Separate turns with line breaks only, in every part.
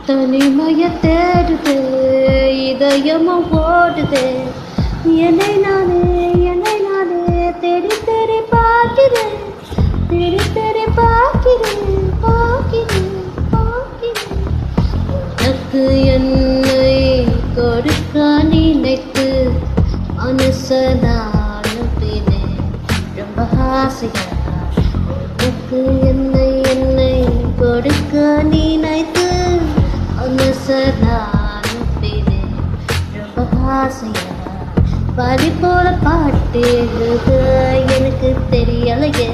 தனிமைய தேடுதே இதயமும் ஓடுதே என்னை நானே தேடி தேடி பார்க்கிறேன் உனக்கு என்னை கொடுக்க நினைத்து மனசனாலுப்பினேன் ரொம்ப ஆசையா உனக்கு என்னை கொடுக்க நினைத்து மனசனாலுப்பினேன் ரொம்ப ஆசையா பறி போல பாட்டேங்க எனக்கு தெரியலையே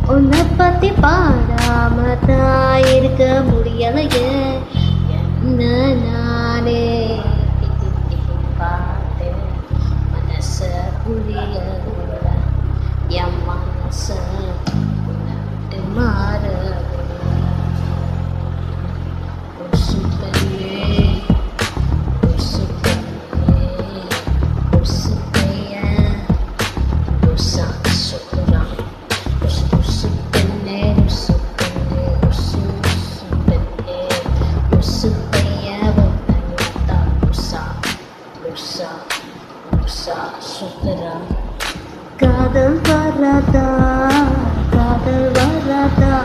உன்னை பத்தி பாடாம தான் இருக்க முடியலையே என்ன நானே பார்த்தேன் மனச புரிய என் மனச உனட்டு மாற காதல் வராதா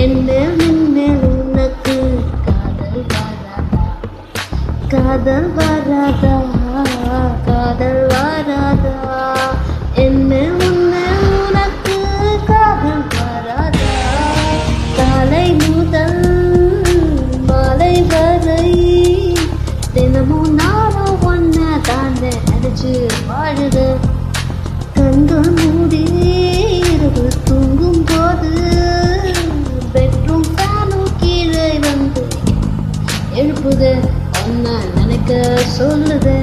என்ன மின்னல் உனக்கு காதல் வராதா என்ன உனக்கு காதல் வராதா காலை முதல் மாலை வரை தினமும் நானும் ஒன்ன தானே நினைச்சு வாழுது கண்கள் மூடி இரவு தூங்கும் போது பெட்ரூம் ஃபேனும் கீழே வந்து எழுப்புது ஒன்ன நினைக்க சொல்லுதே